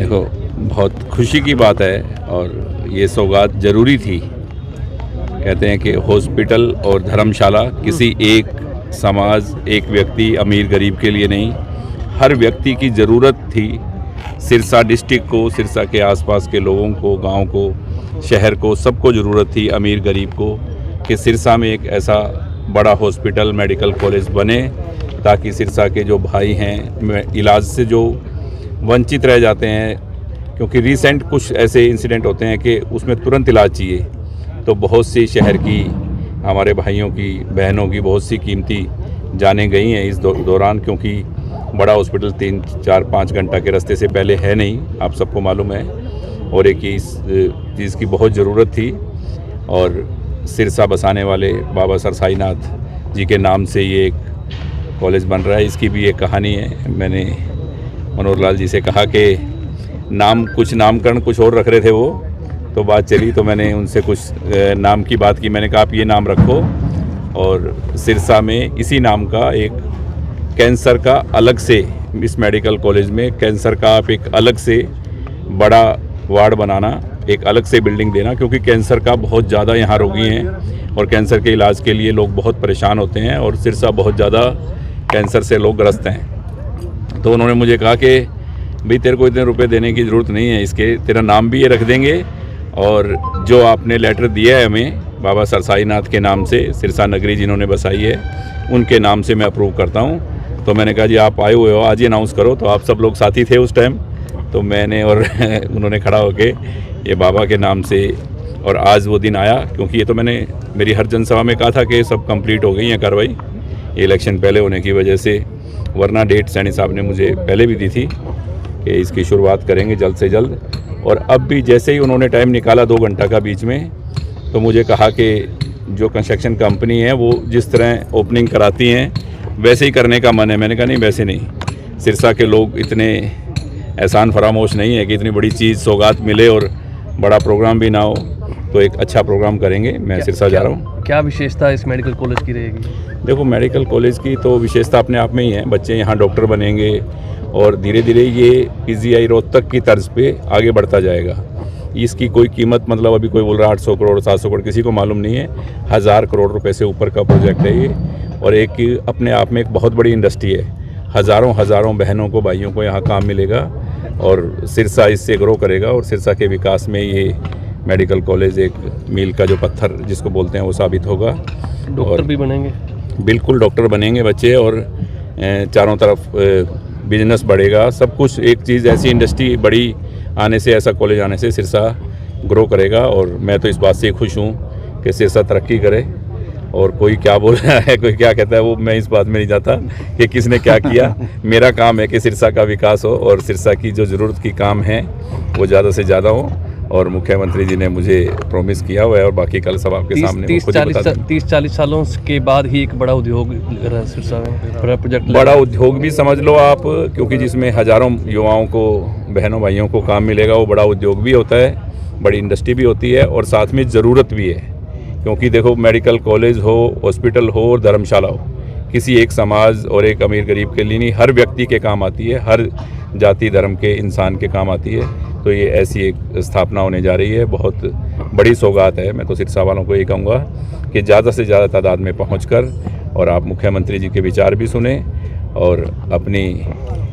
देखो, बहुत खुशी की बात है और ये सौगात ज़रूरी थी। कहते हैं कि हॉस्पिटल और धर्मशाला किसी एक समाज, एक व्यक्ति, अमीर गरीब के लिए नहीं, हर व्यक्ति की ज़रूरत थी। सिरसा डिस्ट्रिक्ट को, सिरसा के आसपास के लोगों को, गांव को, शहर को, सबको ज़रूरत थी, अमीर गरीब को, कि सिरसा में एक ऐसा बड़ा हॉस्पिटल, मेडिकल कॉलेज बने, ताकि सिरसा के जो भाई हैं इलाज से जो वंचित रह जाते हैं, क्योंकि रिसेंट कुछ ऐसे इंसिडेंट होते हैं कि उसमें तुरंत इलाज चाहिए, तो बहुत सी शहर की, हमारे भाइयों की, बहनों की बहुत सी कीमती जानें गई हैं इस दौरान, क्योंकि बड़ा हॉस्पिटल 3, 4, 5 घंटा के रास्ते से पहले है नहीं, आप सबको मालूम है। और एक इस चीज़ की बहुत ज़रूरत थी और सिरसा बसाने वाले बाबा सरसाईनाथ जी के नाम से ये एक कॉलेज बन रहा है। इसकी भी एक कहानी है। मैंने मनोहर लाल जी से कहा कि नामकरण कुछ और रख रहे थे वो, तो बात चली तो मैंने उनसे कुछ नाम की बात की। मैंने कहा आप ये नाम रखो, और सिरसा में इसी नाम का एक कैंसर का अलग से, इस मेडिकल कॉलेज में कैंसर का आप एक अलग से बड़ा वार्ड बनाना, एक अलग से बिल्डिंग देना, क्योंकि कैंसर का बहुत ज़्यादा यहाँ रोगी हैं और कैंसर के इलाज के लिए लोग बहुत परेशान होते हैं, और सिरसा बहुत ज़्यादा कैंसर से लोग ग्रस्त हैं। तो उन्होंने मुझे कहा कि भाई तेरे को इतने रुपए देने की ज़रूरत नहीं है, इसके तेरा नाम भी ये रख देंगे, और जो आपने लेटर दिया है हमें बाबा सरसाईनाथ के नाम से, सिरसा नगरी जिन्होंने बसाई है, उनके नाम से मैं अप्रूव करता हूँ। तो मैंने कहा जी आप आए हुए हो, आज ही अनाउंस करो। तो आप सब लोग साथी थे उस टाइम, तो मैंने और उन्होंने खड़ा होके ये बाबा के नाम से, और आज वो दिन आया, क्योंकि ये तो मैंने मेरी हर जनसभा में कहा था कि सब कंप्लीट हो गई है कार्रवाई, इलेक्शन पहले होने की वजह से, वरना डेट सैनी साहब ने मुझे पहले भी दी थी कि इसकी शुरुआत करेंगे जल्द से जल्द। और अब भी जैसे ही उन्होंने टाइम निकाला 2 घंटा का बीच में, तो मुझे कहा कि जो कंस्ट्रक्शन कंपनी है वो जिस तरह ओपनिंग कराती हैं वैसे ही करने का मन है। मैंने कहा नहीं, वैसे नहीं, सिरसा के लोग इतने एहसान फरामोश नहीं है कि इतनी बड़ी चीज़ सौगात मिले और बड़ा प्रोग्राम भी ना हो, तो एक अच्छा प्रोग्राम करेंगे। मैं सिरसा जा रहा हूँ। क्या विशेषता इस मेडिकल कॉलेज की रहेगी? देखो, मेडिकल कॉलेज की तो विशेषता अपने आप में ही है, बच्चे यहाँ डॉक्टर बनेंगे और धीरे धीरे ये PGI रोहतक की तर्ज पे आगे बढ़ता जाएगा। इसकी कोई कीमत, मतलब अभी कोई बोल रहा है 800 करोड़ 700 करोड़, किसी को मालूम नहीं है। 1000 करोड़ रुपए से ऊपर का प्रोजेक्ट है ये, और एक अपने आप में एक बहुत बड़ी इंडस्ट्री है। हज़ारों बहनों को, भाइयों को यहाँ काम मिलेगा, और सिरसा इससे ग्रो करेगा, और सिरसा के विकास में ये मेडिकल कॉलेज एक मील का जो पत्थर जिसको बोलते हैं वो साबित होगा। डॉक्टर भी बनेंगे? बिल्कुल, डॉक्टर बनेंगे बच्चे, और चारों तरफ बिजनेस बढ़ेगा, सब कुछ। एक चीज़ ऐसी इंडस्ट्री बड़ी आने से, ऐसा कॉलेज आने से सिरसा ग्रो करेगा, और मैं तो इस बात से खुश हूँ कि सिरसा तरक्की करे। और कोई क्या बोल रहा है, कोई क्या कहता है, वो मैं इस बात में नहीं जाता कि किसने क्या किया। मेरा काम है कि सिरसा का विकास हो, और सिरसा की जो ज़रूरत की काम है वो ज़्यादा से ज़्यादा हो, और मुख्यमंत्री जी ने मुझे प्रॉमिस किया हुआ है, और बाकी कल सब आपके सामने 30-40 सालों के बाद ही एक बड़ा उद्योग सिरसा में प्रोजेक्ट, बड़ा उद्योग भी समझ लो आप, क्योंकि जिसमें हज़ारों युवाओं को, बहनों भाइयों को काम मिलेगा, वो बड़ा उद्योग भी होता है, बड़ी इंडस्ट्री भी होती है, और साथ में ज़रूरत भी है। क्योंकि देखो, मेडिकल कॉलेज हो, हॉस्पिटल हो और धर्मशाला हो, किसी एक समाज और एक अमीर गरीब के लिए नहीं, हर व्यक्ति के काम आती है, हर जाति धर्म के इंसान के काम आती है। तो ये ऐसी एक स्थापना होने जा रही है, बहुत बड़ी सौगात है। मैं तो सिरसा वालों को ये कहूँगा कि ज़्यादा से ज़्यादा तादाद में पहुँचकर, और आप मुख्यमंत्री जी के विचार भी सुने, और अपनी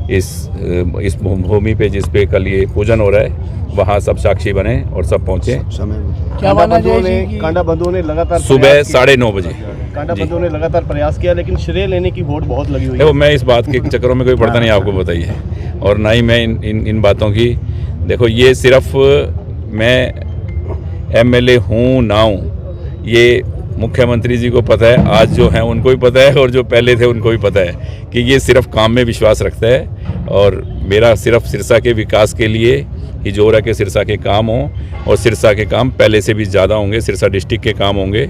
इस भूमि पे जिस पे कल ये पूजन हो रहा है, वहाँ सब साक्षी बने और सब पहुँचे। क्या कांडा बंधुओं ने लगातार सुबह 9:30 बजे कांडा बंधुओं ने लगातार प्रयास किया, लेकिन श्रेय लेने की होड़ बहुत लगी हुई है। देखो, मैं इस बात के चक्करों में कोई पड़ता नहीं, आपको बताइए, और ना ही मैं इन बातों की। देखो, ये सिर्फ मैं MLA हूँ ना हूँ, ये मुख्यमंत्री जी को पता है, आज जो हैं उनको भी पता है, और जो पहले थे उनको भी पता है कि ये सिर्फ काम में विश्वास रखता है, और मेरा सिर्फ सिरसा के विकास के लिए ही जोर है कि सिरसा के काम हों, और सिरसा के काम पहले से भी ज़्यादा होंगे, सिरसा डिस्ट्रिक्ट के काम होंगे,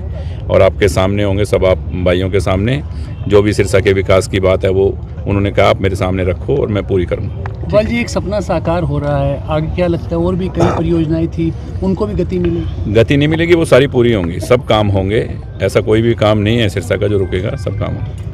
और आपके सामने होंगे, सब आप भाइयों के सामने। जो भी सिरसा के विकास की बात है वो उन्होंने कहा आप मेरे सामने रखो, और मैं पूरी करूँगा। इकबाल जी, एक सपना साकार हो रहा है, आगे क्या लगता है? और भी कई परियोजनाएं थी, उनको भी गति मिलेगी? गति नहीं मिलेगी, वो सारी पूरी होंगी, सब काम होंगे। ऐसा कोई भी काम नहीं है सिरसा का जो रुकेगा, सब काम होगा।